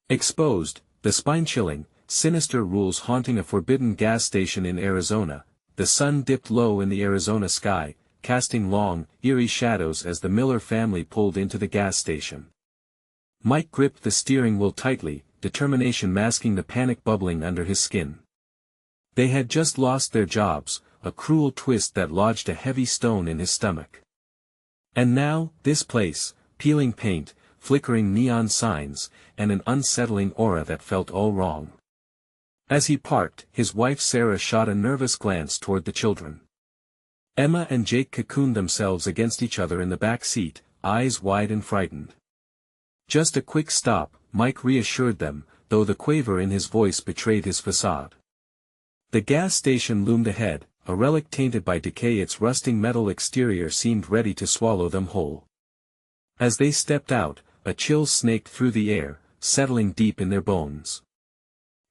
Exposed, the spine-chilling, sinister rules haunting a forbidden gas station in Arizona. The sun dipped low in the Arizona sky, casting long, eerie shadows as the Miller family pulled into the gas station. Mike gripped the steering wheel tightly, determination masking the panic bubbling under his skin. They had just lost their jobs, a cruel twist that lodged a heavy stone in his stomach. And now, this place, peeling paint, flickering neon signs, and an unsettling aura that felt all wrong. As he parked, his wife Sarah shot a nervous glance toward the children. Emma and Jake cocooned themselves against each other in the back seat, eyes wide and frightened. Just a quick stop, Mike reassured them, though the quaver in his voice betrayed his facade. The gas station loomed ahead, a relic tainted by decay. Its rusting metal exterior seemed ready to swallow them whole. As they stepped out, a chill snaked through the air, settling deep in their bones.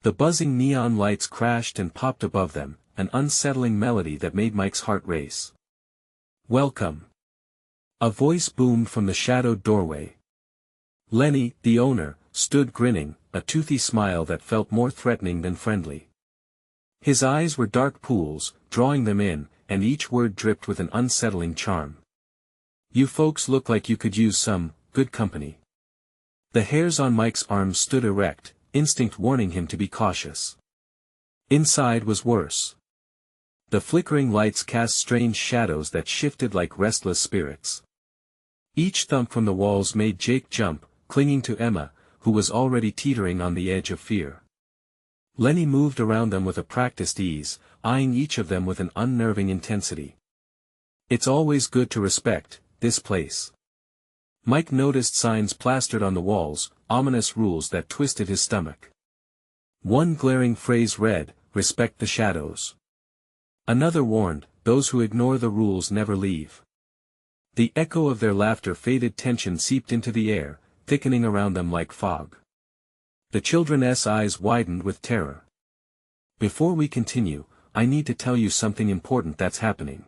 The buzzing neon lights crashed and popped above them, an unsettling melody that made Mike's heart race. "Welcome." A voice boomed from the shadowed doorway. Lenny, the owner, stood grinning, a toothy smile that felt more threatening than friendly. His eyes were dark pools, drawing them in, and each word dripped with an unsettling charm. "You folks look like you could use some good company." The hairs on Mike's arms stood erect, instinct warning him to be cautious. Inside was worse. The flickering lights cast strange shadows that shifted like restless spirits. Each thump from the walls made Jake jump, clinging to Emma, who was already teetering on the edge of fear. Lenny moved around them with a practiced ease, eyeing each of them with an unnerving intensity. "It's always good to respect this place." Mike noticed signs plastered on the walls, ominous rules that twisted his stomach. One glaring phrase read, "Respect the shadows." Another warned, "Those who ignore the rules never leave." The echo of their laughter faded, tension seeped into the air, thickening around them like fog. The children's eyes widened with terror. "Before we continue, I need to tell you something important that's happening.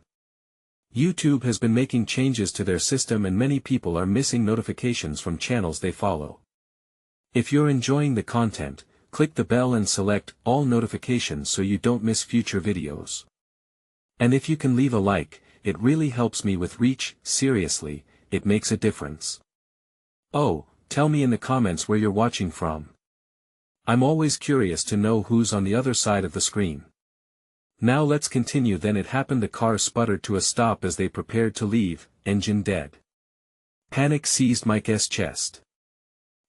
YouTube has been making changes to their system and many people are missing notifications from channels they follow. If you're enjoying the content, click the bell and select all notifications so you don't miss future videos. And if you can leave a like, it really helps me with reach. Seriously, it makes a difference. Oh, tell me in the comments where you're watching from. I'm always curious to know who's on the other side of the screen. Now let's continue. Then it happened. The car sputtered to a stop as they prepared to leave, engine dead. Panic seized Mike's chest.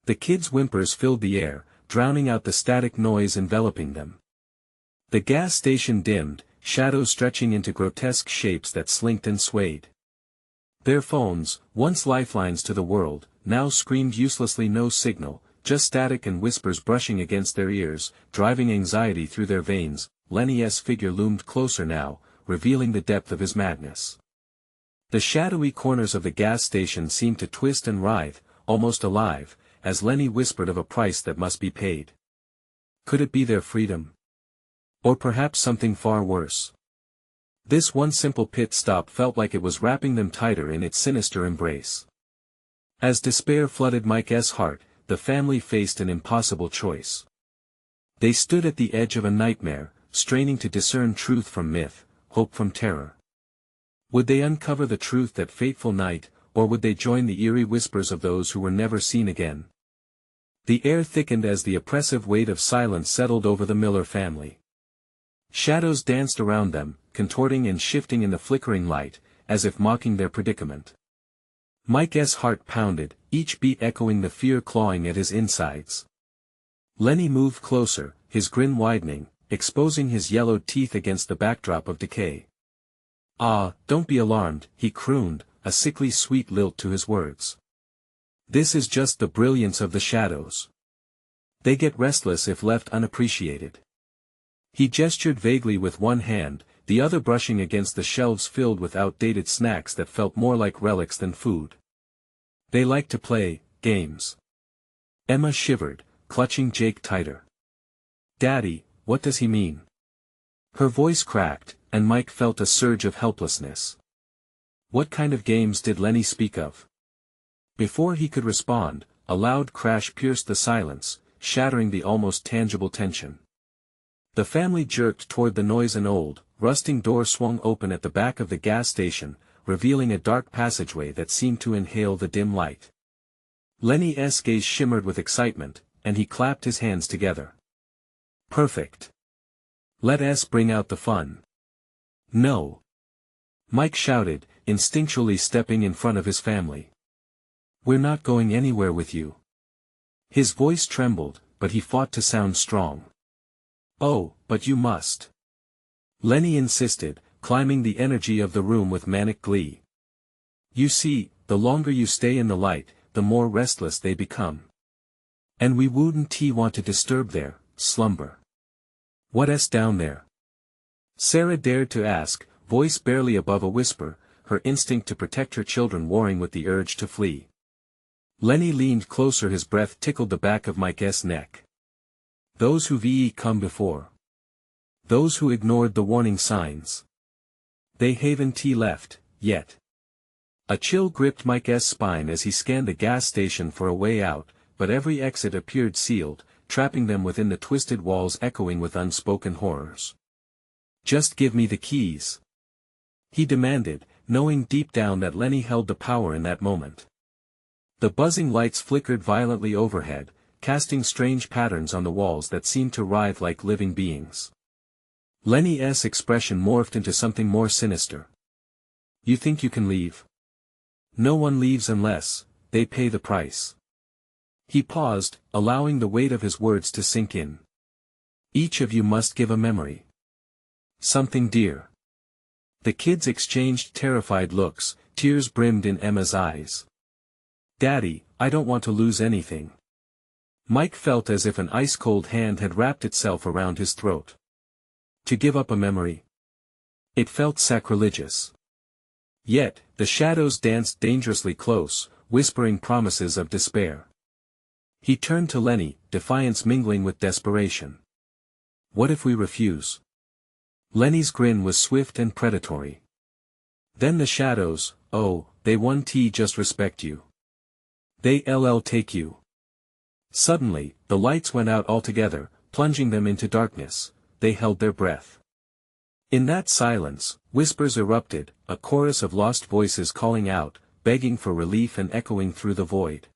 The kids' whimpers filled the air, drowning out the static noise enveloping them. The gas station dimmed, shadows stretching into grotesque shapes that slinked and swayed. Their phones, once lifelines to the world, now screamed uselessly. No signal, just static and whispers brushing against their ears, driving anxiety through their veins. Lenny's figure loomed closer now, revealing the depth of his madness. The shadowy corners of the gas station seemed to twist and writhe, almost alive, as Lenny whispered of a price that must be paid. Could it be their freedom? Or perhaps something far worse? This one simple pit stop felt like it was wrapping them tighter in its sinister embrace. As despair flooded Mike's heart, the family faced an impossible choice. They stood at the edge of a nightmare, straining to discern truth from myth, hope from terror. Would they uncover the truth that fateful night, or would they join the eerie whispers of those who were never seen again? The air thickened as the oppressive weight of silence settled over the Miller family. Shadows danced around them, contorting and shifting in the flickering light, as if mocking their predicament. Mike's heart pounded, each beat echoing the fear clawing at his insides. Lenny moved closer, his grin widening, exposing his yellowed teeth against the backdrop of decay. "Ah, don't be alarmed," he crooned, a sickly sweet lilt to his words. "This is just the brilliance of the shadows. They get restless if left unappreciated." He gestured vaguely with one hand, the other brushing against the shelves filled with outdated snacks that felt more like relics than food. "They like to play games." Emma shivered, clutching Jake tighter. "Daddy, what does he mean?" Her voice cracked, and Mike felt a surge of helplessness. What kind of games did Lenny speak of? Before he could respond, a loud crash pierced the silence, shattering the almost tangible tension. The family jerked toward the noise. An old, rusting door swung open at the back of the gas station, revealing a dark passageway that seemed to inhale the dim light. Lenny's gaze shimmered with excitement, and he clapped his hands together. Perfect. Let us bring out the fun. No. Mike shouted, instinctually stepping in front of his family. We're not going anywhere with you. His voice trembled, but he fought to sound strong. Oh, but you must. Lenny insisted, climbing the energy of the room with manic glee. You see, the longer you stay in the light, the more restless they become. And we wouldn't want to disturb their slumber. What's down there? Sarah dared to ask, voice barely above a whisper, her instinct to protect her children warring with the urge to flee. Lenny leaned closer, his breath tickled the back of Mike's neck. Those who've come before. Those who ignored the warning signs. They haven't left, yet. A chill gripped Mike's spine as he scanned the gas station for a way out, but every exit appeared sealed, trapping them within the twisted walls echoing with unspoken horrors. Just give me the keys. He demanded, knowing deep down that Lenny held the power in that moment. The buzzing lights flickered violently overhead, casting strange patterns on the walls that seemed to writhe like living beings. Lenny's expression morphed into something more sinister. You think you can leave? No one leaves unless they pay the price. He paused, allowing the weight of his words to sink in. Each of you must give a memory. Something dear. The kids exchanged terrified looks, tears brimmed in Emma's eyes. Daddy, I don't want to lose anything. Mike felt as if an ice-cold hand had wrapped itself around his throat. To give up a memory? It felt sacrilegious. Yet, the shadows danced dangerously close, whispering promises of despair. He turned to Lenny, defiance mingling with desperation. What if we refuse? Lenny's grin was swift and predatory. Then the shadows, oh, they won't just respect you. They'll take you. Suddenly, the lights went out altogether, plunging them into darkness. They held their breath. In that silence, whispers erupted, a chorus of lost voices calling out, begging for relief and echoing through the void.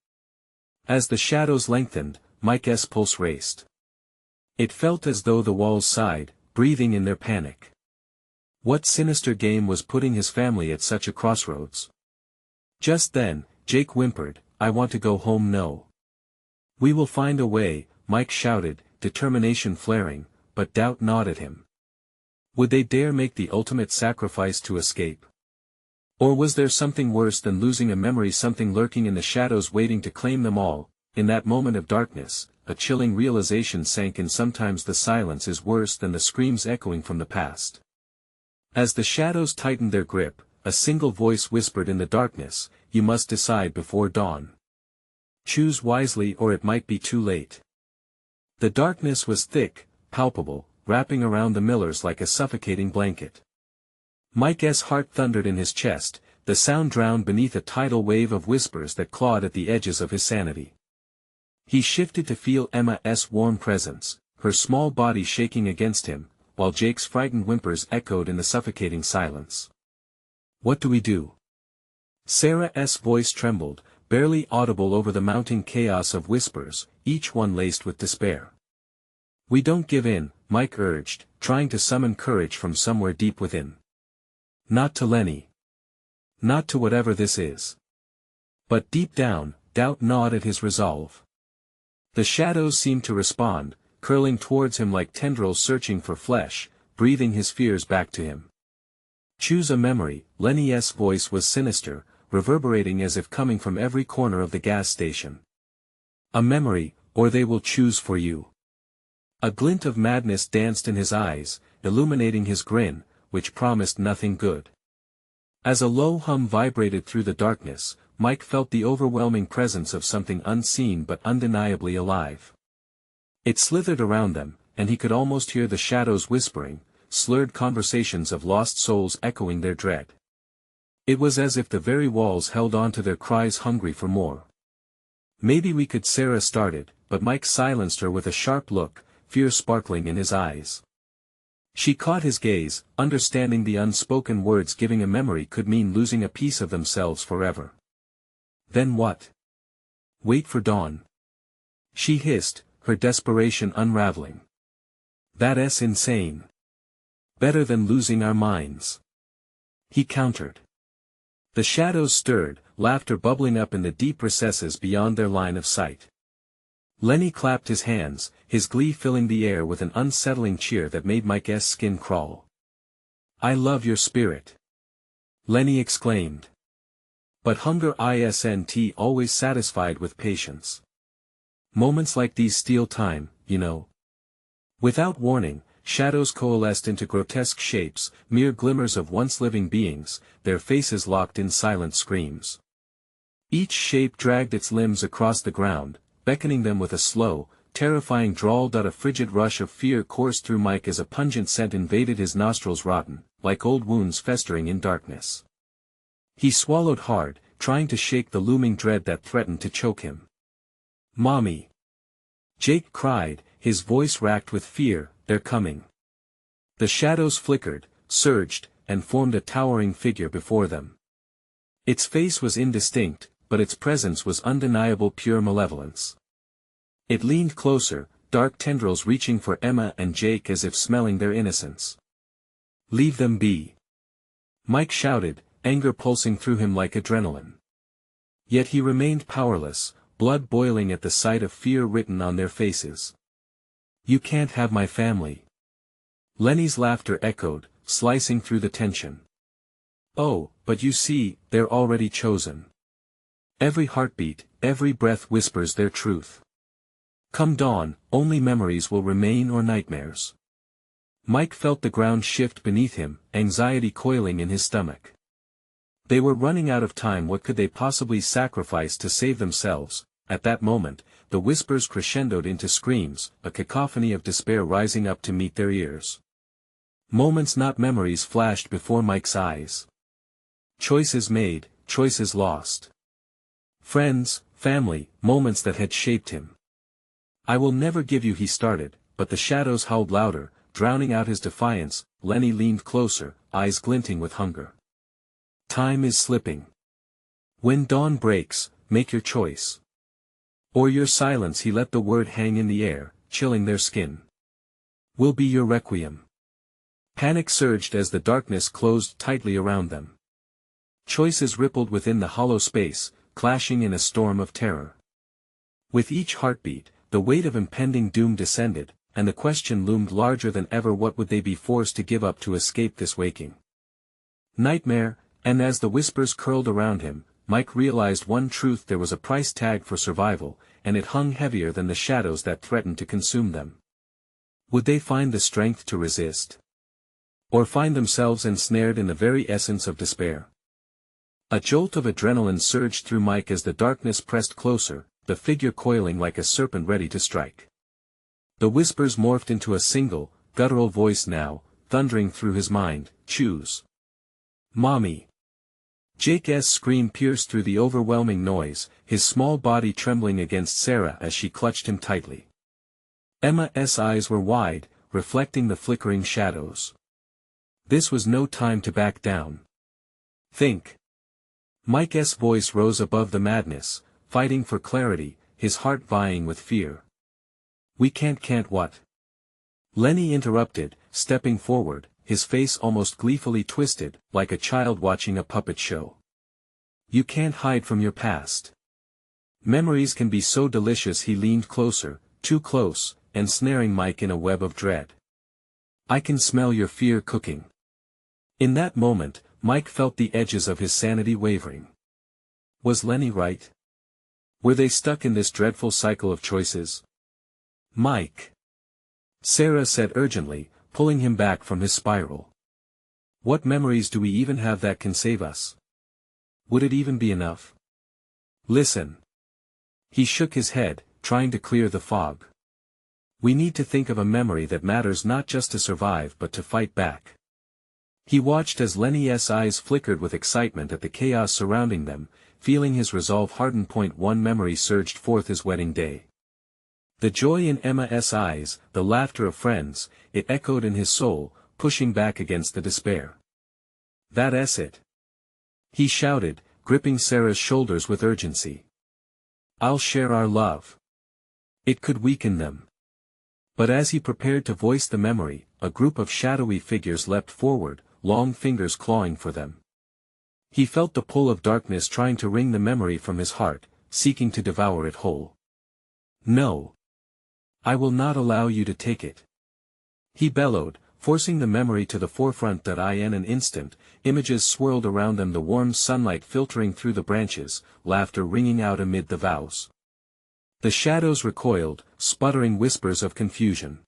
As the shadows lengthened, Mike's pulse raced. It felt as though the walls sighed, breathing in their panic. What sinister game was putting his family at such a crossroads? Just then, Jake whimpered, I want to go home. No. We will find a way, Mike shouted, determination flaring, but doubt gnawed at him. Would they dare make the ultimate sacrifice to escape? Or was there something worse than losing a memory, something lurking in the shadows waiting to claim them all? In that moment of darkness, a chilling realization sank in. Sometimes the silence is worse than the screams echoing from the past. As the shadows tightened their grip, a single voice whispered in the darkness, you must decide before dawn. Choose wisely or it might be too late. The darkness was thick, palpable, wrapping around the Millers like a suffocating blanket. Mike's heart thundered in his chest, the sound drowned beneath a tidal wave of whispers that clawed at the edges of his sanity. He shifted to feel Emma's warm presence, her small body shaking against him, while Jake's frightened whimpers echoed in the suffocating silence. What do we do? Sarah's voice trembled, barely audible over the mounting chaos of whispers, each one laced with despair. We don't give in, Mike urged, trying to summon courage from somewhere deep within. Not to Lenny. Not to whatever this is. But deep down, doubt gnawed at his resolve. The shadows seemed to respond, curling towards him like tendrils searching for flesh, breathing his fears back to him. Choose a memory. Lenny's voice was sinister, reverberating as if coming from every corner of the gas station. A memory, or they will choose for you. A glint of madness danced in his eyes, illuminating his grin, which promised nothing good. As a low hum vibrated through the darkness, Mike felt the overwhelming presence of something unseen but undeniably alive. It slithered around them, and he could almost hear the shadows whispering, slurred conversations of lost souls echoing their dread. It was as if the very walls held on to their cries, hungry for more. Maybe we could, Sarah started, but Mike silenced her with a sharp look, fear sparkling in his eyes. She caught his gaze, understanding the unspoken words giving a memory could mean losing a piece of themselves forever. Then what? Wait for dawn. She hissed, her desperation unraveling. That's insane. Better than losing our minds. He countered. The shadows stirred, laughter bubbling up in the deep recesses beyond their line of sight. Lenny clapped his hands, his glee filling the air with an unsettling cheer that made Mike's skin crawl. I love your spirit. Lenny exclaimed. But hunger isn't always satisfied with patience. Moments like these steal time, you know. Without warning, shadows coalesced into grotesque shapes, mere glimmers of once living beings, their faces locked in silent screams. Each shape dragged its limbs across the ground, beckoning them with a slow, terrifying drawl. A frigid rush of fear coursed through Mike as a pungent scent invaded his nostrils, rotten, like old wounds festering in darkness. He swallowed hard, trying to shake the looming dread that threatened to choke him. Mommy! Jake cried, his voice racked with fear. They're coming. The shadows flickered, surged, and formed a towering figure before them. Its face was indistinct, but its presence was undeniable, pure malevolence. It leaned closer, dark tendrils reaching for Emma and Jake as if smelling their innocence. Leave them be. Mike shouted, anger pulsing through him like adrenaline. Yet he remained powerless, blood boiling at the sight of fear written on their faces. You can't have my family. Lenny's laughter echoed, slicing through the tension. Oh, but you see, they're already chosen. Every heartbeat, every breath whispers their truth. Come dawn, only memories will remain or nightmares. Mike felt the ground shift beneath him, anxiety coiling in his stomach. They were running out of time. What could they possibly sacrifice to save themselves? At that moment, the whispers crescendoed into screams, a cacophony of despair rising up to meet their ears. Moments, not memories, flashed before Mike's eyes. Choices made, choices lost. Friends, family, moments that had shaped him. I will never give you, he started, but the shadows howled louder, drowning out his defiance. Lenny leaned closer, eyes glinting with hunger. Time is slipping. When dawn breaks, make your choice. Or your silence. He let the word hang in the air, chilling their skin. Will be your requiem. Panic surged as the darkness closed tightly around them. Choices rippled within the hollow space, clashing in a storm of terror. With each heartbeat, the weight of impending doom descended, and the question loomed larger than ever: what would they be forced to give up to escape this waking nightmare? And as the whispers curled around him, Mike realized one truth: there was a price tag for survival, and it hung heavier than the shadows that threatened to consume them. Would they find the strength to resist? Or find themselves ensnared in the very essence of despair? A jolt of adrenaline surged through Mike as the darkness pressed closer, the figure coiling like a serpent ready to strike. The whispers morphed into a single, guttural voice now, thundering through his mind: choose. Mommy. Jake's scream pierced through the overwhelming noise, his small body trembling against Sarah as she clutched him tightly. Emma's eyes were wide, reflecting the flickering shadows. This was no time to back down. Think. Mike's voice rose above the madness, fighting for clarity, his heart vying with fear. We can't what? Lenny interrupted, stepping forward, his face almost gleefully twisted, like a child watching a puppet show. You can't hide from your past. Memories can be so delicious. He leaned closer, too close, ensnaring Mike in a web of dread. I can smell your fear cooking. In that moment, Mike felt the edges of his sanity wavering. Was Lenny right? Were they stuck in this dreadful cycle of choices? Mike. Sarah said urgently, pulling him back from his spiral. What memories do we even have that can save us? Would it even be enough? Listen. He shook his head, trying to clear the fog. We need to think of a memory that matters, not just to survive but to fight back. He watched as Lenny's eyes flickered with excitement at the chaos surrounding them, feeling his resolve harden. One memory surged forth: his wedding day. The joy in Emma's eyes, the laughter of friends, it echoed in his soul, pushing back against the despair. "That's it," he shouted, gripping Sarah's shoulders with urgency. "I'll share our love." It could weaken them. But as he prepared to voice the memory, a group of shadowy figures leapt forward, long fingers clawing for them. He felt the pull of darkness trying to wring the memory from his heart, seeking to devour it whole. "No. I will not allow you to take it," he bellowed, forcing the memory to the forefront. That in an instant, images swirled around them, the warm sunlight filtering through the branches, laughter ringing out amid the vows. The shadows recoiled, sputtering whispers of confusion.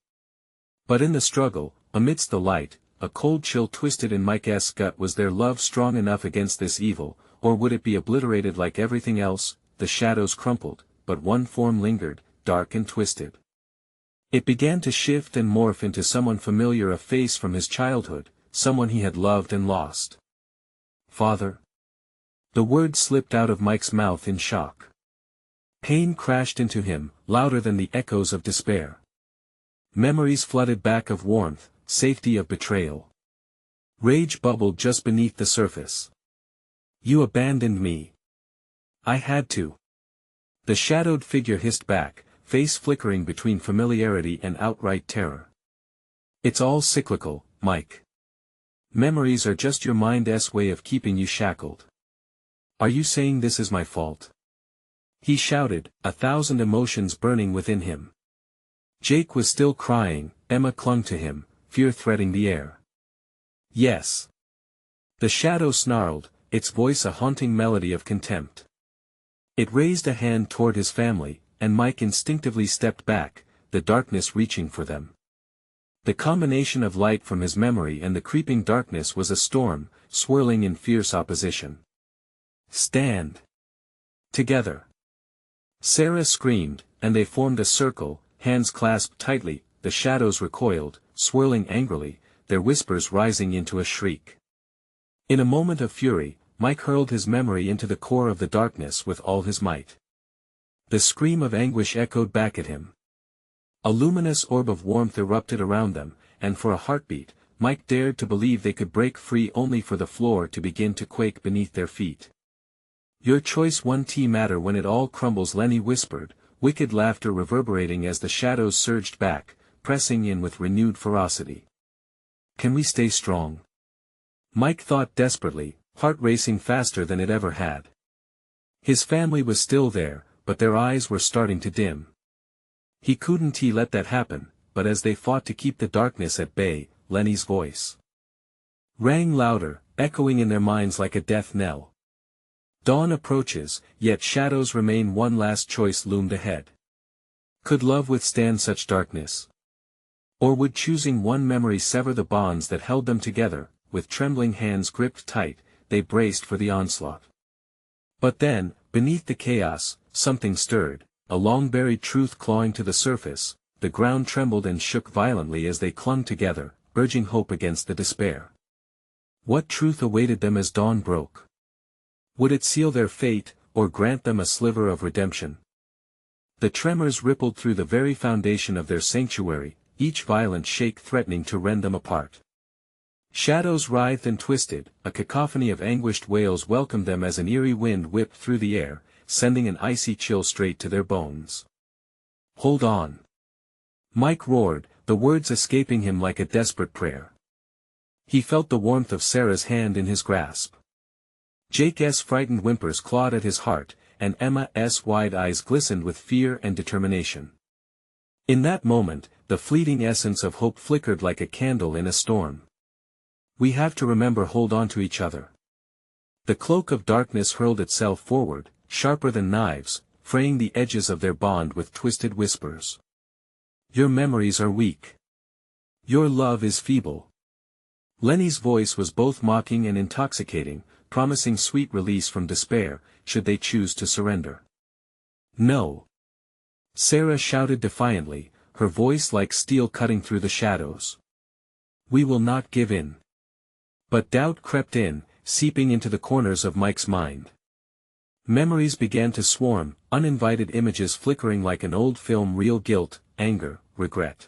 But in the struggle, amidst the light, a cold chill twisted in Mike's gut. Was their love strong enough against this evil, or would it be obliterated like everything else? The shadows crumpled, but one form lingered, dark and twisted. It began to shift and morph into someone familiar, a face from his childhood, someone he had loved and lost. "Father?" The word slipped out of Mike's mouth in shock. Pain crashed into him, louder than the echoes of despair. Memories flooded back of warmth, safety, of betrayal. Rage bubbled just beneath the surface. "You abandoned me." "I had to." The shadowed figure hissed back, face flickering between familiarity and outright terror. "It's all cyclical, Mike. Memories are just your mind's way of keeping you shackled." "Are you saying this is my fault?" he shouted, 1,000 emotions burning within him. Jake was still crying, Emma clung to him, fear threading the air. "Yes." The shadow snarled, its voice a haunting melody of contempt. It raised a hand toward his family, and Mike instinctively stepped back, the darkness reaching for them. The combination of light from his memory and the creeping darkness was a storm, swirling in fierce opposition. "Stand together!" Sarah screamed, and they formed a circle, hands clasped tightly. The shadows recoiled, swirling angrily, their whispers rising into a shriek. In a moment of fury, Mike hurled his memory into the core of the darkness with all his might. The scream of anguish echoed back at him. A luminous orb of warmth erupted around them, and for a heartbeat, Mike dared to believe they could break free, only for the floor to begin to quake beneath their feet. "Your choice won't matter when it all crumbles," Lenny whispered, wicked laughter reverberating as the shadows surged back, pressing in with renewed ferocity. "Can we stay strong?" Mike thought desperately, heart racing faster than it ever had. His family was still there, but their eyes were starting to dim. He couldn't let that happen, but as they fought to keep the darkness at bay, Lenny's voice rang louder, echoing in their minds like a death knell. Dawn approaches, yet shadows remain. One last choice loomed ahead. Could love withstand such darkness? Or would choosing one memory sever the bonds that held them together? With trembling hands gripped tight, they braced for the onslaught. But then, beneath the chaos, something stirred, a long-buried truth clawing to the surface. The ground trembled and shook violently as they clung together, urging hope against the despair. What truth awaited them as dawn broke? Would it seal their fate, or grant them a sliver of redemption? The tremors rippled through the very foundation of their sanctuary, each violent shake threatening to rend them apart. Shadows writhed and twisted, a cacophony of anguished wails welcomed them as an eerie wind whipped through the air, sending an icy chill straight to their bones. "Hold on!" Mike roared, the words escaping him like a desperate prayer. He felt the warmth of Sarah's hand in his grasp. Jake's frightened whimpers clawed at his heart, and Emma's wide eyes glistened with fear and determination. In that moment, the fleeting essence of hope flickered like a candle in a storm. "We have to remember, hold on to each other." The cloak of darkness hurled itself forward, sharper than knives, fraying the edges of their bond with twisted whispers. "Your memories are weak. Your love is feeble." Lenny's voice was both mocking and intoxicating, promising sweet release from despair, should they choose to surrender. "No!" Sarah shouted defiantly, her voice like steel cutting through the shadows. "We will not give in." But doubt crept in, seeping into the corners of Mike's mind. Memories began to swarm, uninvited images flickering like an old film reel: guilt, anger, regret.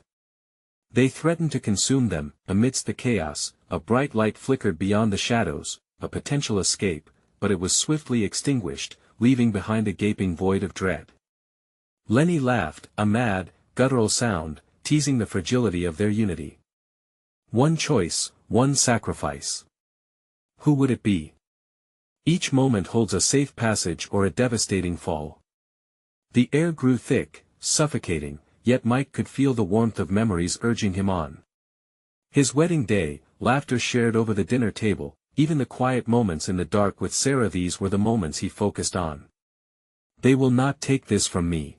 They threatened to consume them. Amidst the chaos, a bright light flickered beyond the shadows, a potential escape, but it was swiftly extinguished, leaving behind a gaping void of dread. Lenny laughed, a mad, guttural sound, teasing the fragility of their unity. One choice, one sacrifice. Who would it be? Each moment holds a safe passage or a devastating fall. The air grew thick, suffocating, yet Mike could feel the warmth of memories urging him on. His wedding day, laughter shared over the dinner table, even the quiet moments in the dark with Sarah, these were the moments he focused on. They will not take this from me.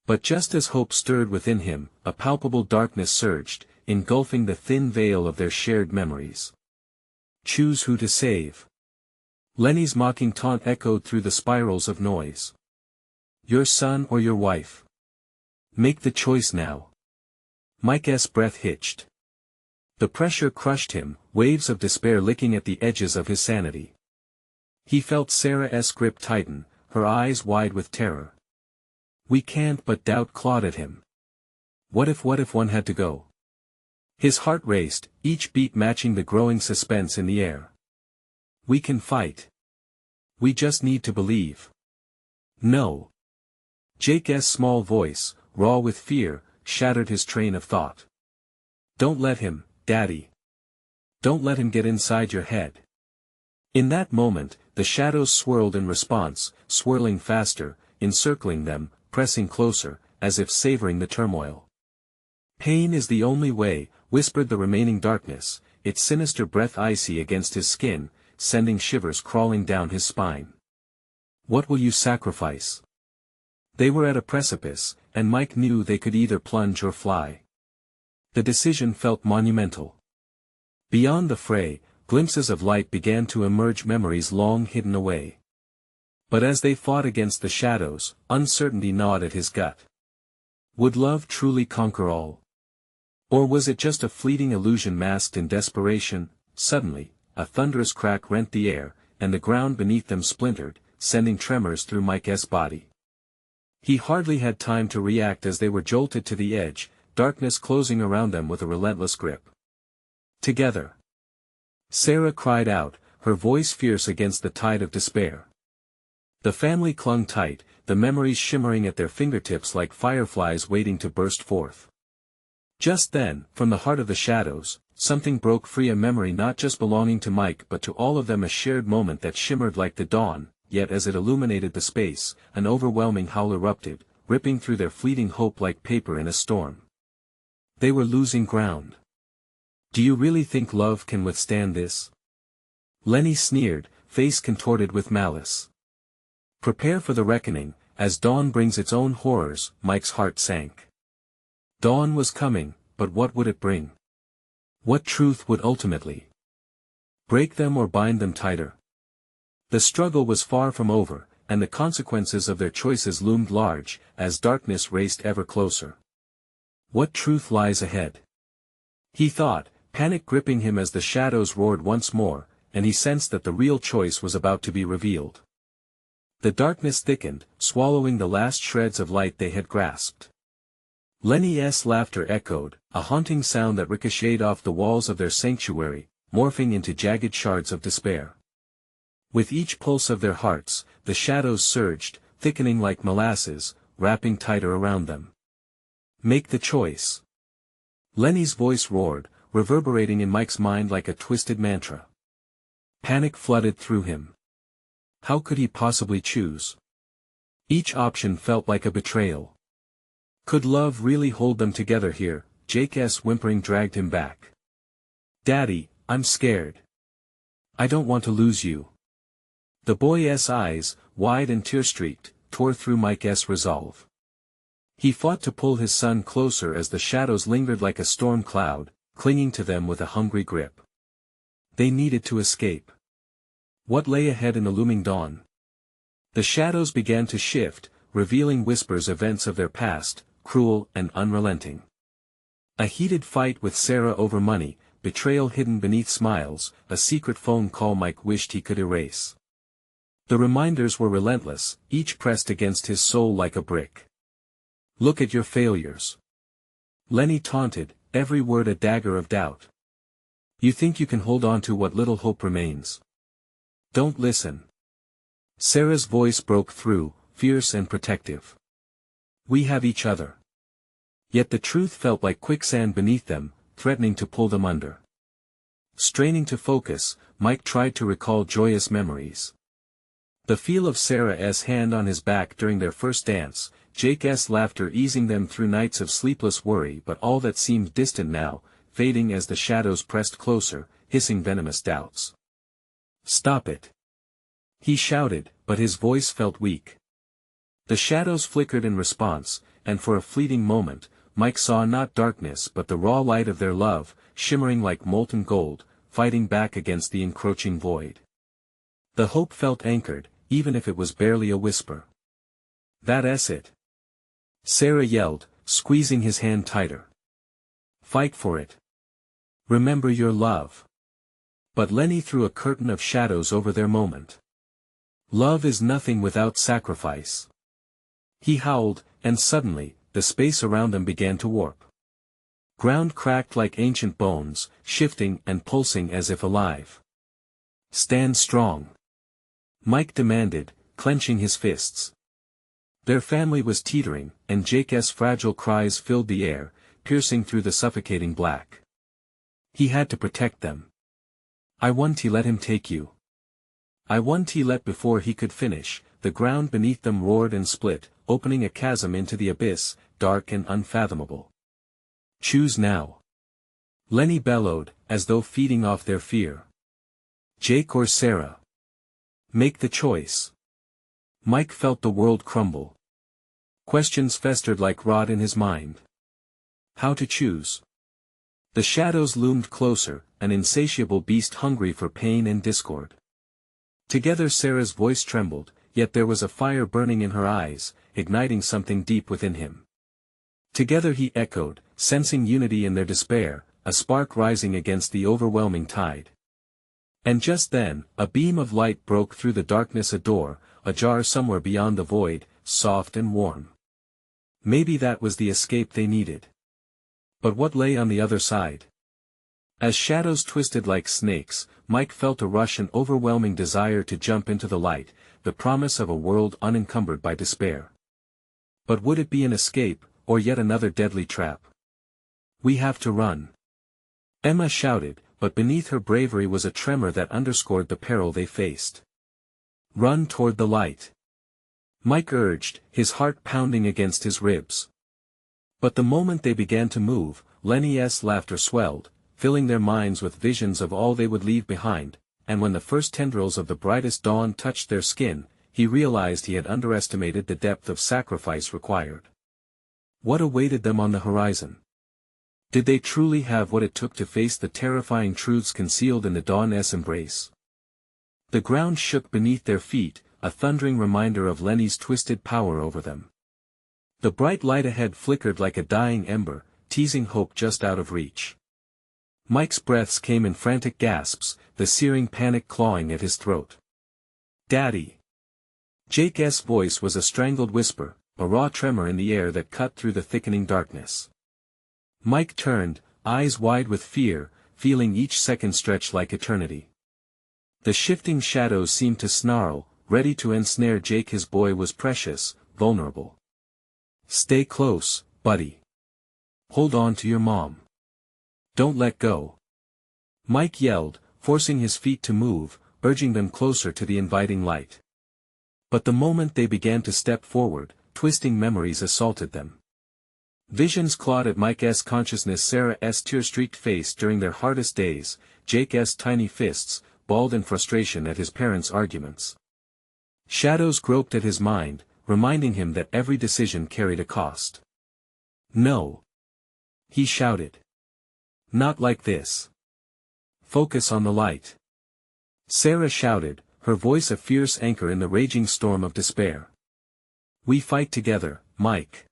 But just as hope stirred within him, a palpable darkness surged, engulfing the thin veil of their shared memories. Choose who to save. Lenny's mocking taunt echoed through the spirals of noise. Your son or your wife? Make the choice now. Mike's breath hitched. The pressure crushed him, waves of despair licking at the edges of his sanity. He felt Sarah's grip tighten, her eyes wide with terror. We can't, but doubt clawed at him. What if one had to go? His heart raced, each beat matching the growing suspense in the air. We can fight. We just need to believe. No. Jake's small voice, raw with fear, shattered his train of thought. Don't let him, Daddy. Don't let him get inside your head. In that moment, the shadows swirled in response, swirling faster, encircling them, pressing closer, as if savoring the turmoil. Pain is the only way, whispered the remaining darkness, its sinister breath icy against his skin, sending shivers crawling down his spine. What will you sacrifice? They were at a precipice, and Mike knew they could either plunge or fly. The decision felt monumental. Beyond the fray, glimpses of light began to emerge, memories long hidden away. But as they fought against the shadows, uncertainty gnawed at his gut. Would love truly conquer all? Or was it just a fleeting illusion masked in desperation? Suddenly, a thunderous crack rent the air, and the ground beneath them splintered, sending tremors through Mike's body. He hardly had time to react as they were jolted to the edge, darkness closing around them with a relentless grip. Together. Sarah cried out, her voice fierce against the tide of despair. The family clung tight, the memories shimmering at their fingertips like fireflies waiting to burst forth. Just then, from the heart of the shadows, something broke free, a memory not just belonging to Mike but to all of them, a shared moment that shimmered like the dawn. Yet as it illuminated the space, an overwhelming howl erupted, ripping through their fleeting hope like paper in a storm. They were losing ground. Do you really think love can withstand this? Lenny sneered, face contorted with malice. Prepare for the reckoning, as dawn brings its own horrors. Mike's heart sank. Dawn was coming, but what would it bring? What truth would ultimately break them or bind them tighter? The struggle was far from over, and the consequences of their choices loomed large, as darkness raced ever closer. What truth lies ahead? He thought, panic gripping him as the shadows roared once more, and he sensed that the real choice was about to be revealed. The darkness thickened, swallowing the last shreds of light they had grasped. Lenny's laughter echoed, a haunting sound that ricocheted off the walls of their sanctuary, morphing into jagged shards of despair. With each pulse of their hearts, the shadows surged, thickening like molasses, wrapping tighter around them. Make the choice. Lenny's voice roared, reverberating in Mike's mind like a twisted mantra. Panic flooded through him. How could he possibly choose? Each option felt like a betrayal. Could love really hold them together here? Jake's whimpering dragged him back. Daddy, I'm scared. I don't want to lose you. The boy's eyes, wide and tear-streaked, tore through Mike's resolve. He fought to pull his son closer as the shadows lingered like a storm cloud, clinging to them with a hungry grip. They needed to escape. What lay ahead in the looming dawn? The shadows began to shift, revealing whispers, events of their past, cruel and unrelenting. A heated fight with Sarah over money, betrayal hidden beneath smiles, a secret phone call Mike wished he could erase. The reminders were relentless, each pressed against his soul like a brick. Look at your failures. Lenny taunted, every word a dagger of doubt. You think you can hold on to what little hope remains. Don't listen. Sarah's voice broke through, fierce and protective. We have each other. Yet the truth felt like quicksand beneath them, threatening to pull them under. Straining to focus, Mike tried to recall joyous memories. The feel of Sarah's hand on his back during their first dance, Jake's laughter easing them through nights of sleepless worry, but all that seemed distant now, fading as the shadows pressed closer, hissing venomous doubts. Stop it! He shouted, but his voice felt weak. The shadows flickered in response, and for a fleeting moment, Mike saw not darkness but the raw light of their love, shimmering like molten gold, fighting back against the encroaching void. The hope felt anchored, even if it was barely a whisper. That's it. Sarah yelled, squeezing his hand tighter. Fight for it. Remember your love. But Lenny threw a curtain of shadows over their moment. Love is nothing without sacrifice. He howled, and suddenly, the space around them began to warp. Ground cracked like ancient bones, shifting and pulsing as if alive. Stand strong. Mike demanded, clenching his fists. Their family was teetering, and Jake's fragile cries filled the air, piercing through the suffocating black. He had to protect them. I won't let him take you. I won't let. Before he could finish, the ground beneath them roared and split, opening a chasm into the abyss, dark and unfathomable. Choose now. Lenny bellowed, as though feeding off their fear. Jake or Sarah? Make the choice. Mike felt the world crumble. Questions festered like rot in his mind. How to choose? The shadows loomed closer, an insatiable beast hungry for pain and discord. Together Sarah's voice trembled, yet there was a fire burning in her eyes, igniting something deep within him. Together he echoed, sensing unity in their despair, a spark rising against the overwhelming tide. And just then, a beam of light broke through the darkness, a door, ajar somewhere beyond the void, soft and warm. Maybe that was the escape they needed. But what lay on the other side? As shadows twisted like snakes, Mike felt a rush, an overwhelming desire to jump into the light, the promise of a world unencumbered by despair. But would it be an escape, or yet another deadly trap? We have to run. Emma shouted, but beneath her bravery was a tremor that underscored the peril they faced. Run toward the light. Mike urged, his heart pounding against his ribs. But the moment they began to move, Lenny's laughter swelled, filling their minds with visions of all they would leave behind, and when the first tendrils of the brightest dawn touched their skin, he realized he had underestimated the depth of sacrifice required. What awaited them on the horizon? Did they truly have what it took to face the terrifying truths concealed in the dawn's embrace? The ground shook beneath their feet, a thundering reminder of Lenny's twisted power over them. The bright light ahead flickered like a dying ember, teasing hope just out of reach. Mike's breaths came in frantic gasps, the searing panic clawing at his throat. Daddy! Jake's voice was a strangled whisper, a raw tremor in the air that cut through the thickening darkness. Mike turned, eyes wide with fear, feeling each second stretch like eternity. The shifting shadows seemed to snarl, ready to ensnare Jake. His boy was precious, vulnerable. Stay close, buddy. Hold on to your mom. Don't let go. Mike yelled, forcing his feet to move, urging them closer to the inviting light. But the moment they began to step forward, twisting memories assaulted them. Visions clawed at Mike's consciousness, Sarah's tear-streaked face during their hardest days, Jake's tiny fists, balled in frustration at his parents' arguments. Shadows groped at his mind, reminding him that every decision carried a cost. No. He shouted. Not like this. Focus on the light. Sarah shouted, her voice a fierce anchor in the raging storm of despair. We fight together, Mike.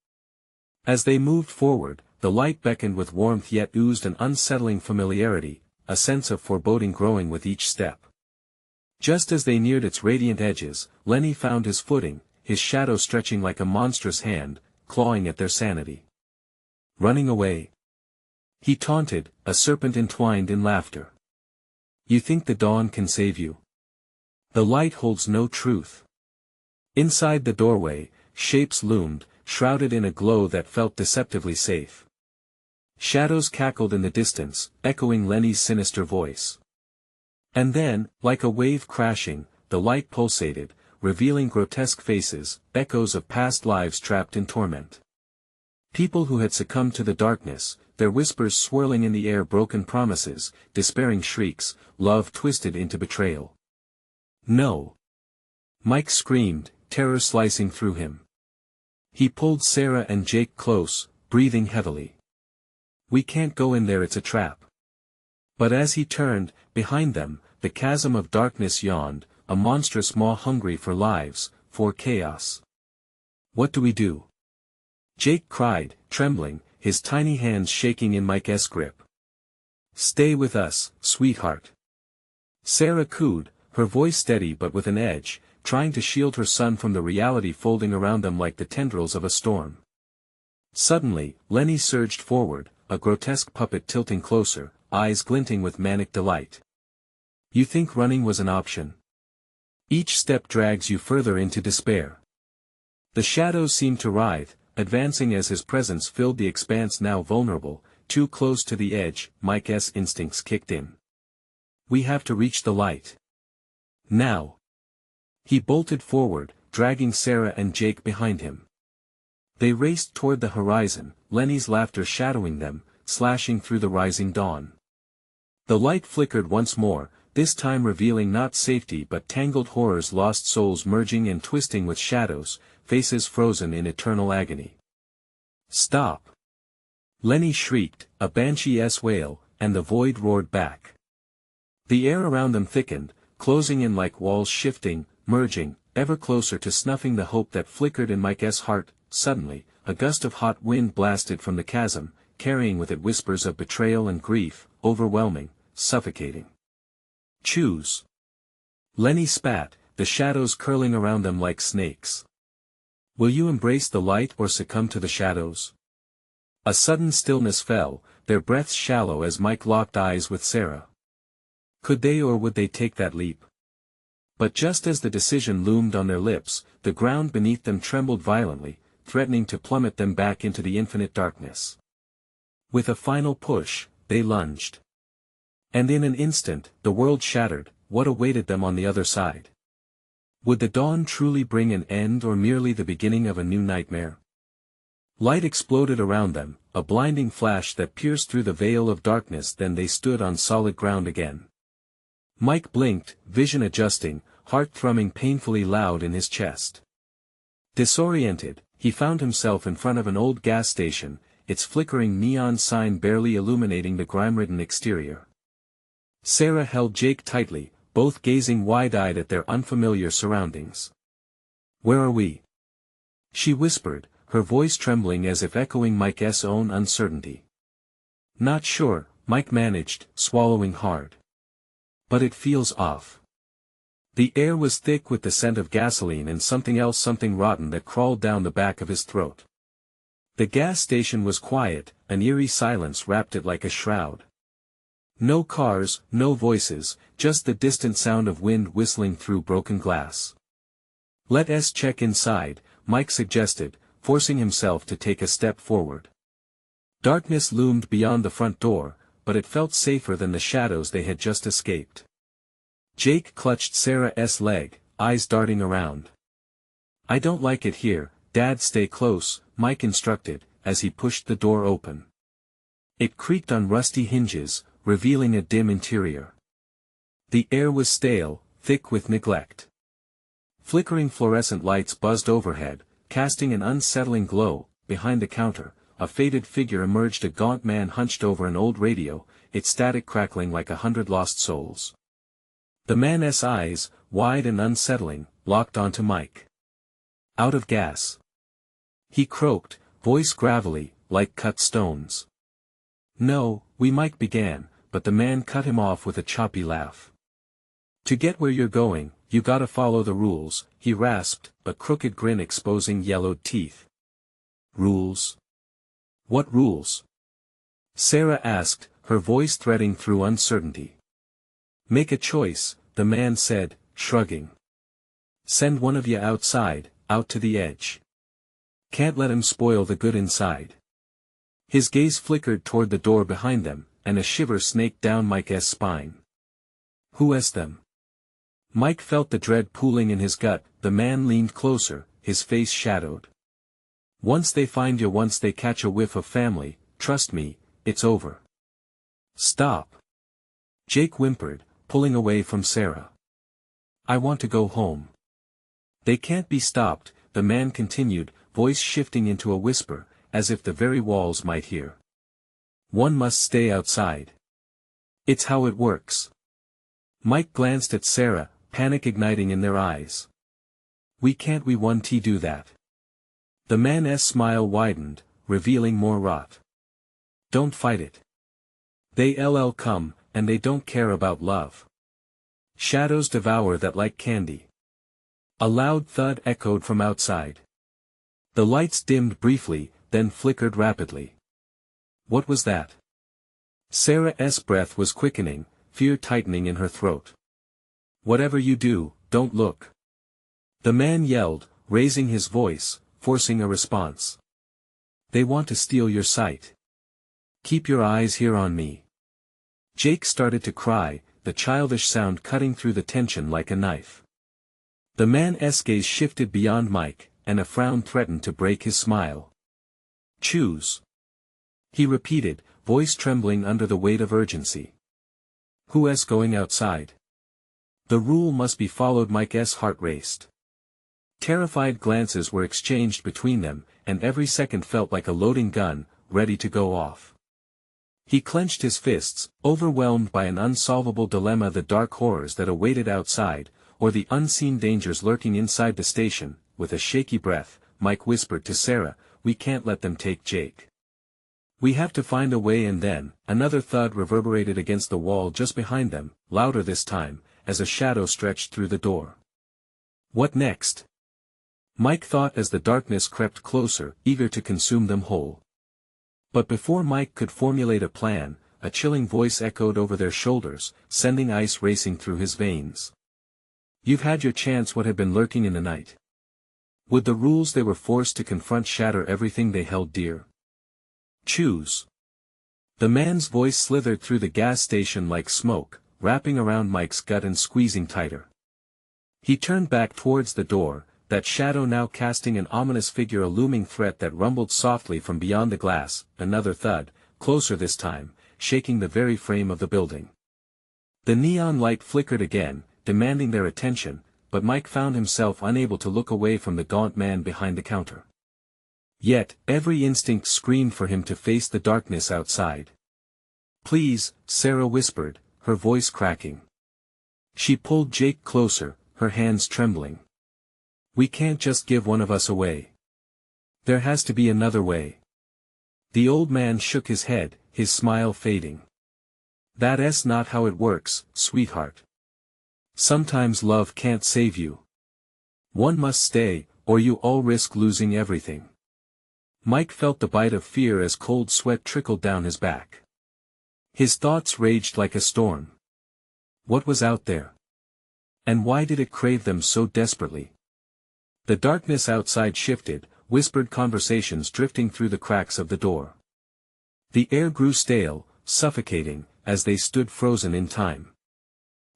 As they moved forward, the light beckoned with warmth yet oozed an unsettling familiarity, a sense of foreboding growing with each step. Just as they neared its radiant edges, Lenny found his footing, his shadow stretching like a monstrous hand, clawing at their sanity. Running away? He taunted, a serpent entwined in laughter. You think the dawn can save you? The light holds no truth. Inside the doorway, shapes loomed, shrouded in a glow that felt deceptively safe. Shadows cackled in the distance, echoing Lenny's sinister voice. And then, like a wave crashing, the light pulsated, revealing grotesque faces, echoes of past lives trapped in torment. People who had succumbed to the darkness, their whispers swirling in the air, broken promises, despairing shrieks, love twisted into betrayal. No! Mike screamed, terror slicing through him. He pulled Sarah and Jake close, breathing heavily. We can't go in there, it's a trap. But as he turned, behind them, the chasm of darkness yawned, a monstrous maw hungry for lives, for chaos. What do we do? Jake cried, trembling, his tiny hands shaking in Mike's grip. Stay with us, sweetheart. Sarah cooed, her voice steady but with an edge, trying to shield her son from the reality folding around them like the tendrils of a storm. Suddenly, Lenny surged forward, a grotesque puppet tilting closer, eyes glinting with manic delight. You think running was an option? Each step drags you further into despair. The shadows seemed to writhe, advancing as his presence filled the expanse now vulnerable, too close to the edge. Mike's instincts kicked in. We have to reach the light. Now. He bolted forward, dragging Sarah and Jake behind him. They raced toward the horizon, Lenny's laughter shadowing them, slashing through the rising dawn. The light flickered once more, this time revealing not safety but tangled horrors, lost souls merging and twisting with shadows, faces frozen in eternal agony. Stop! Lenny shrieked, a banshee-esque wail, and the void roared back. The air around them thickened, closing in like walls, shifting, merging, ever closer to snuffing the hope that flickered in Mike's heart. Suddenly, a gust of hot wind blasted from the chasm, carrying with it whispers of betrayal and grief, overwhelming, suffocating. Choose. Lenny spat, the shadows curling around them like snakes. Will you embrace the light or succumb to the shadows? A sudden stillness fell, their breaths shallow as Mike locked eyes with Sarah. Could they or would they take that leap? But just as the decision loomed on their lips, the ground beneath them trembled violently, threatening to plummet them back into the infinite darkness. With a final push, they lunged. And in an instant, the world shattered. What awaited them on the other side? Would the dawn truly bring an end or merely the beginning of a new nightmare? Light exploded around them, a blinding flash that pierced through the veil of darkness. Then they stood on solid ground again. Mike blinked, vision adjusting, heart thrumming painfully loud in his chest. Disoriented, he found himself in front of an old gas station, its flickering neon sign barely illuminating the grime-ridden exterior. Sarah held Jake tightly, both gazing wide-eyed at their unfamiliar surroundings. Where are we? She whispered, her voice trembling as if echoing Mike's own uncertainty. Not sure, Mike managed, swallowing hard. But it feels off. The air was thick with the scent of gasoline and something else, something rotten that crawled down the back of his throat. The gas station was quiet, an eerie silence wrapped it like a shroud. No cars, no voices, just the distant sound of wind whistling through broken glass. Let's check inside, Mike suggested, forcing himself to take a step forward. Darkness loomed beyond the front door, but it felt safer than the shadows they had just escaped. Jake clutched Sarah's leg, eyes darting around. I don't like it here, Dad. Stay close, Mike instructed, as he pushed the door open. It creaked on rusty hinges, revealing a dim interior. The air was stale, thick with neglect. Flickering fluorescent lights buzzed overhead, casting an unsettling glow. Behind the counter, a faded figure emerged, a gaunt man hunched over an old radio, its static crackling like 100 lost souls. The man's eyes, wide and unsettling, locked onto Mike. Out of gas. He croaked, voice gravelly, like cut stones. No, Mike began, but the man cut him off with a choppy laugh. To get where you're going, you gotta follow the rules, he rasped, a crooked grin exposing yellowed teeth. Rules? What rules? Sarah asked, her voice threading through uncertainty. Make a choice, the man said, shrugging. Send one of you outside, out to the edge. Can't let him spoil the good inside. His gaze flickered toward the door behind them, and a shiver snaked down Mike's spine. Who's them? Mike felt the dread pooling in his gut. The man leaned closer, his face shadowed. Once they find you, once they catch a whiff of family, trust me, it's over. Stop. Jake whimpered, pulling away from Sarah. I want to go home. They can't be stopped, the man continued, voice shifting into a whisper, as if the very walls might hear. One must stay outside. It's how it works. Mike glanced at Sarah, panic igniting in their eyes. We do that. The man's smile widened, revealing more rot. Don't fight it. They'll come, and they don't care about love. Shadows devour that like candy. A loud thud echoed from outside. The lights dimmed briefly, then flickered rapidly. What was that? Sarah's breath was quickening, fear tightening in her throat. Whatever you do, don't look. The man yelled, raising his voice, forcing a response. They want to steal your sight. Keep your eyes here on me. Jake started to cry, the childish sound cutting through the tension like a knife. The man's gaze shifted beyond Mike, and a frown threatened to break his smile. Choose. He repeated, voice trembling under the weight of urgency. Who's going outside? The rule must be followed. Mike's heart raced. Terrified glances were exchanged between them, and every second felt like a loading gun, ready to go off. He clenched his fists, overwhelmed by an unsolvable dilemma: the dark horrors that awaited outside, or the unseen dangers lurking inside the station. With a shaky breath, Mike whispered to Sarah, we can't let them take Jake. We have to find a way. And then, another thud reverberated against the wall just behind them, louder this time, as a shadow stretched through the door. What next? Mike thought as the darkness crept closer, eager to consume them whole. But before Mike could formulate a plan, a chilling voice echoed over their shoulders, sending ice racing through his veins. You've had your chance. What had been lurking in the night? Would the rules they were forced to confront shatter everything they held dear? Choose. The man's voice slithered through the gas station like smoke, wrapping around Mike's gut and squeezing tighter. He turned back towards the door, that shadow now casting an ominous figure, a looming threat that rumbled softly from beyond the glass. Another thud, closer this time, shaking the very frame of the building. The neon light flickered again, demanding their attention, but Mike found himself unable to look away from the gaunt man behind the counter. Yet, every instinct screamed for him to face the darkness outside. Please, Sarah whispered, her voice cracking. She pulled Jake closer, her hands trembling. We can't just give one of us away. There has to be another way. The old man shook his head, his smile fading. That's not how it works, sweetheart. Sometimes love can't save you. One must stay, or you all risk losing everything. Mike felt the bite of fear as cold sweat trickled down his back. His thoughts raged like a storm. What was out there? And why did it crave them so desperately? The darkness outside shifted, whispered conversations drifting through the cracks of the door. The air grew stale, suffocating, as they stood frozen in time.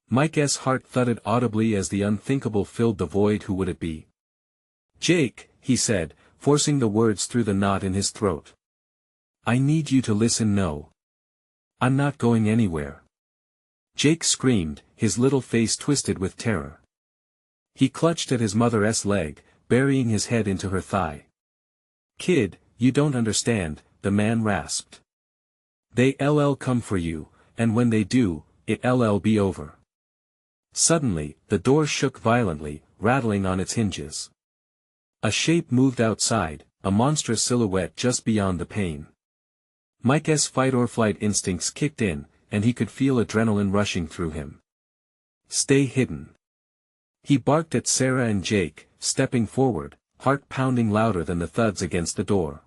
Mike's heart thudded audibly as the unthinkable filled the void. Who would it be? Jake, he said, forcing the words through the knot in his throat. I need you to listen. No. I'm not going anywhere. Jake screamed, his little face twisted with terror. He clutched at his mother's leg, burying his head into her thigh. Kid, you don't understand, the man rasped. They'll come for you, and when they do, it'll be over. Suddenly, the door shook violently, rattling on its hinges. A shape moved outside, a monstrous silhouette just beyond the pane. Mike's fight-or-flight instincts kicked in, and he could feel adrenaline rushing through him. Stay hidden. He barked at Sarah and Jake, stepping forward, heart pounding louder than the thuds against the door.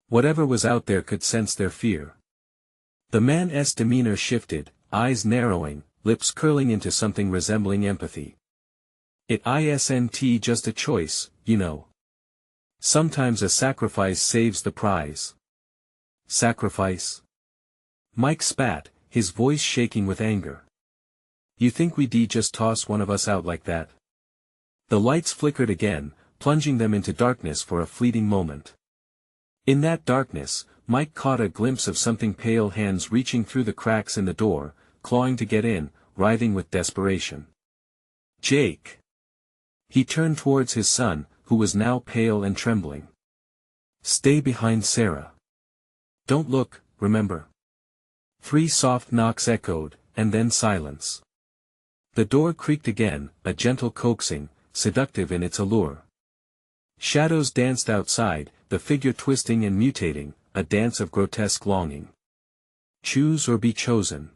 Whatever was out there could sense their fear. The man's demeanor shifted, eyes narrowing, lips curling into something resembling empathy. It isn't just a choice, you know. Sometimes a sacrifice saves the prize. Sacrifice? Mike spat, his voice shaking with anger. You think we'd just toss one of us out like that? The lights flickered again, plunging them into darkness for a fleeting moment. In that darkness, Mike caught a glimpse of something pale, hands reaching through the cracks in the door, clawing to get in, writhing with desperation. Jake! He turned towards his son, who was now pale and trembling. Stay behind Sarah. Don't look, remember. 3 soft knocks echoed, and then silence. The door creaked again, a gentle coaxing, seductive in its allure. Shadows danced outside, the figure twisting and mutating, a dance of grotesque longing. Choose or be chosen.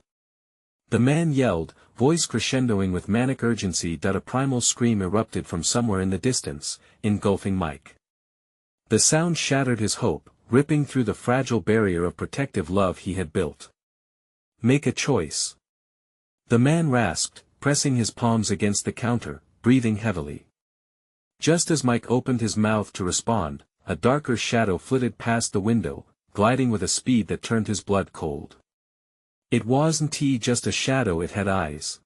The man yelled, voice crescendoing with manic urgency. A primal scream erupted from somewhere in the distance, engulfing Mike. The sound shattered his hope, ripping through the fragile barrier of protective love he had built. Make a choice. The man rasped, pressing his palms against the counter, breathing heavily. Just as Mike opened his mouth to respond, a darker shadow flitted past the window, gliding with a speed that turned his blood cold. It wasn't just a shadow, it had eyes.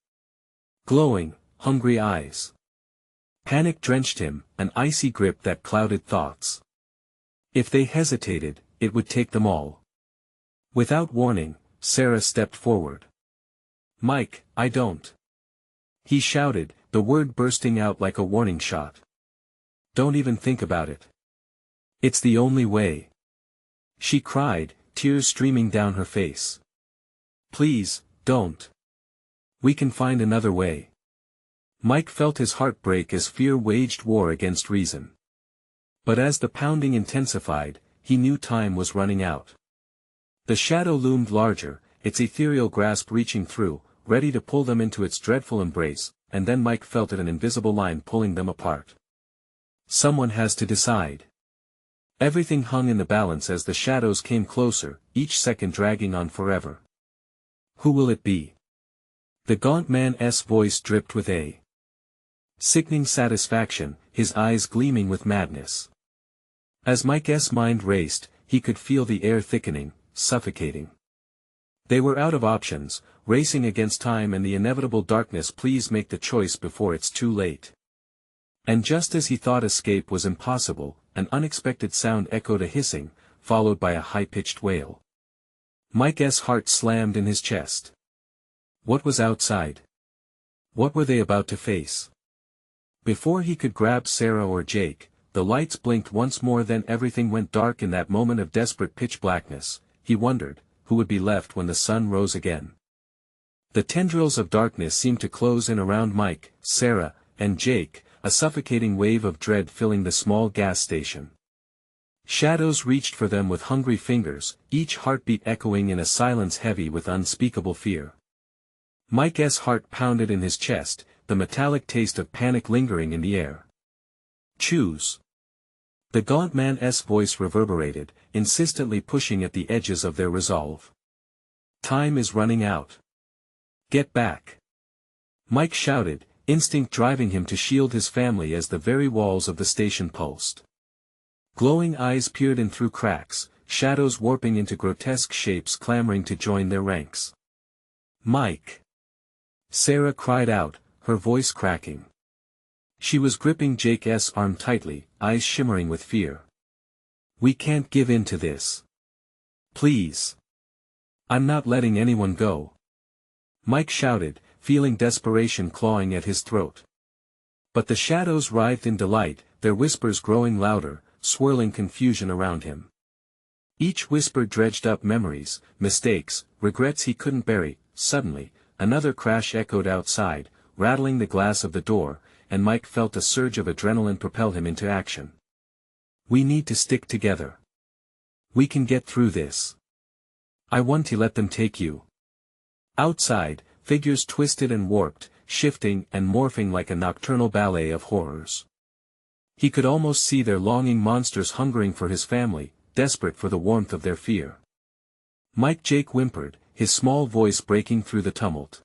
Glowing, hungry eyes. Panic drenched him, an icy grip that clouded thoughts. If they hesitated, it would take them all. Without warning, Sarah stepped forward. Mike, I don't. He shouted, the word bursting out like a warning shot. Don't even think about it. It's the only way. She cried, tears streaming down her face. Please, don't. We can find another way. Mike felt his heart break as fear waged war against reason. But as the pounding intensified, he knew time was running out. The shadow loomed larger, its ethereal grasp reaching through, ready to pull them into its dreadful embrace, and then Mike felt it, an invisible line pulling them apart. Someone has to decide. Everything hung in the balance as the shadows came closer, each second dragging on forever. Who will it be? The gaunt man's voice dripped with a sickening satisfaction, his eyes gleaming with madness. As Mike's mind raced, he could feel the air thickening, suffocating. They were out of options, racing against time and the inevitable darkness. Please make the choice before it's too late. And just as he thought escape was impossible, an unexpected sound echoed, a hissing, followed by a high-pitched wail. Mike's heart slammed in his chest. What was outside? What were they about to face? Before he could grab Sarah or Jake, the lights blinked once more, then everything went dark. In that moment of desperate pitch blackness, he wondered, who would be left when the sun rose again. The tendrils of darkness seemed to close in around Mike, Sarah, and Jake, a suffocating wave of dread filling the small gas station. Shadows reached for them with hungry fingers, each heartbeat echoing in a silence heavy with unspeakable fear. Mike's heart pounded in his chest, the metallic taste of panic lingering in the air. Choose. The gaunt man's voice reverberated, insistently pushing at the edges of their resolve. Time is running out. Get back. Mike shouted, instinct driving him to shield his family as the very walls of the station pulsed. Glowing eyes peered in through cracks, shadows warping into grotesque shapes clamoring to join their ranks. Mike! Sarah cried out, her voice cracking. She was gripping Jake's arm tightly, eyes shimmering with fear. We can't give in to this. Please. I'm not letting anyone go. Mike shouted, feeling desperation clawing at his throat. But the shadows writhed in delight, their whispers growing louder, swirling confusion around him. Each whisper dredged up memories, mistakes, regrets he couldn't bury. Suddenly, another crash echoed outside, rattling the glass of the door, and Mike felt a surge of adrenaline propel him into action. We need to stick together. We can get through this. I want to let them take you. Outside, figures twisted and warped, shifting and morphing like a nocturnal ballet of horrors. He could almost see their longing monsters hungering for his family, desperate for the warmth of their fear. Jake whimpered, his small voice breaking through the tumult.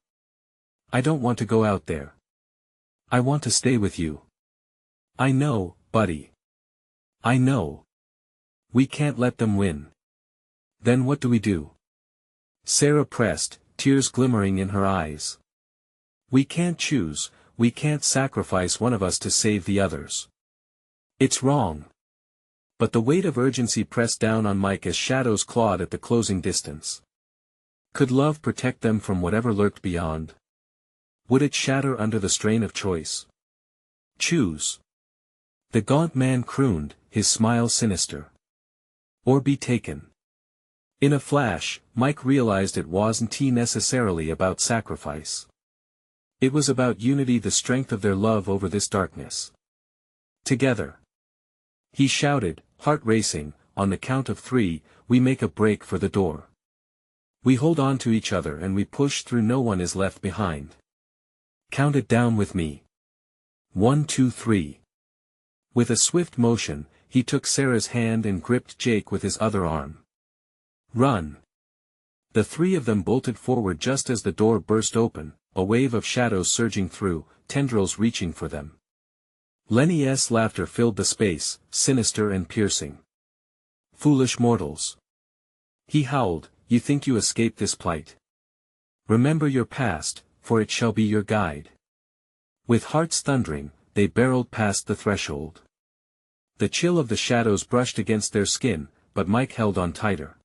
I don't want to go out there. I want to stay with you. I know, buddy. I know. We can't let them win. Then what do we do? Sarah pressed, tears glimmering in her eyes. We can't choose, we can't sacrifice one of us to save the others. It's wrong. But the weight of urgency pressed down on Mike as shadows clawed at the closing distance. Could love protect them from whatever lurked beyond? Would it shatter under the strain of choice? Choose. The gaunt man crooned, his smile sinister. Or be taken. In a flash, Mike realized it wasn't necessarily about sacrifice. It was about unity, the strength of their love over this darkness. Together. He shouted, heart racing, on the count of 3, we make a break for the door. We hold on to each other and we push through, no one is left behind. Count it down with me. 1, 2, 3. With a swift motion, he took Sarah's hand and gripped Jake with his other arm. Run. The three of them bolted forward just as the door burst open, a wave of shadows surging through, tendrils reaching for them. Lenny's laughter filled the space, sinister and piercing. Foolish mortals. He howled, you think you escaped this plight? Remember your past, for it shall be your guide. With hearts thundering, they barreled past the threshold. The chill of the shadows brushed against their skin, but Mike held on tighter.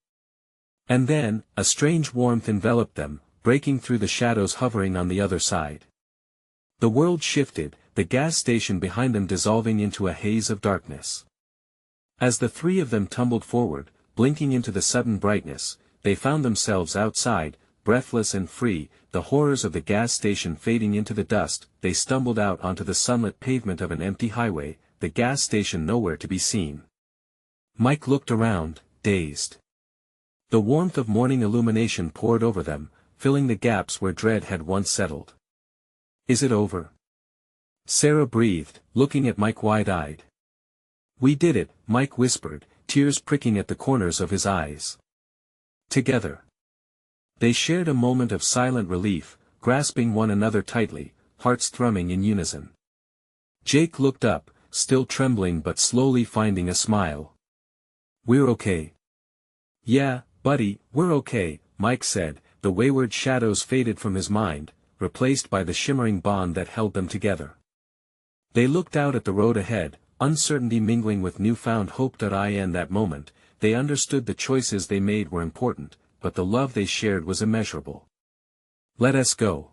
And then, a strange warmth enveloped them, breaking through the shadows hovering on the other side. The world shifted, the gas station behind them dissolving into a haze of darkness. As the three of them tumbled forward, blinking into the sudden brightness, they found themselves outside, breathless and free, the horrors of the gas station fading into the dust. They stumbled out onto the sunlit pavement of an empty highway, the gas station nowhere to be seen. Mike looked around, dazed. The warmth of morning illumination poured over them, filling the gaps where dread had once settled. Is it over? Sarah breathed, looking at Mike wide-eyed. We did it, Mike whispered, tears pricking at the corners of his eyes. Together. They shared a moment of silent relief, grasping one another tightly, hearts thrumming in unison. Jake looked up, still trembling but slowly finding a smile. We're okay. Yeah, buddy, we're okay, Mike said. The wayward shadows faded from his mind, replaced by the shimmering bond that held them together. They looked out at the road ahead, uncertainty mingling with newfound hope. In that moment, they understood the choices they made were important, but the love they shared was immeasurable. Let us go.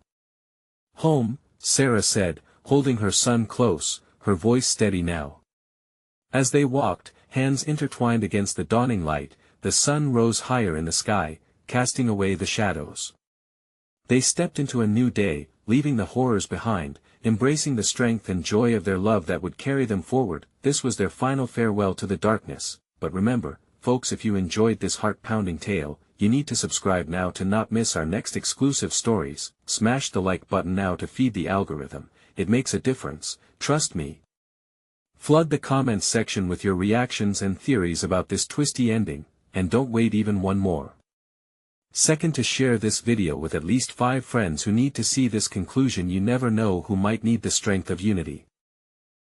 Home, Sarah said, holding her son close, her voice steady now. As they walked, hands intertwined against the dawning light, the sun rose higher in the sky, casting away the shadows. They stepped into a new day, leaving the horrors behind, embracing the strength and joy of their love that would carry them forward. This was their final farewell to the darkness. But remember, folks, if you enjoyed this heart-pounding tale, you need to subscribe now to not miss our next exclusive stories. Smash the like button now to feed the algorithm. It makes a difference, trust me. Flood the comments section with your reactions and theories about this twisty ending, and don't wait even one more second to share this video with at least 5 friends who need to see this conclusion. You never know who might need the strength of unity.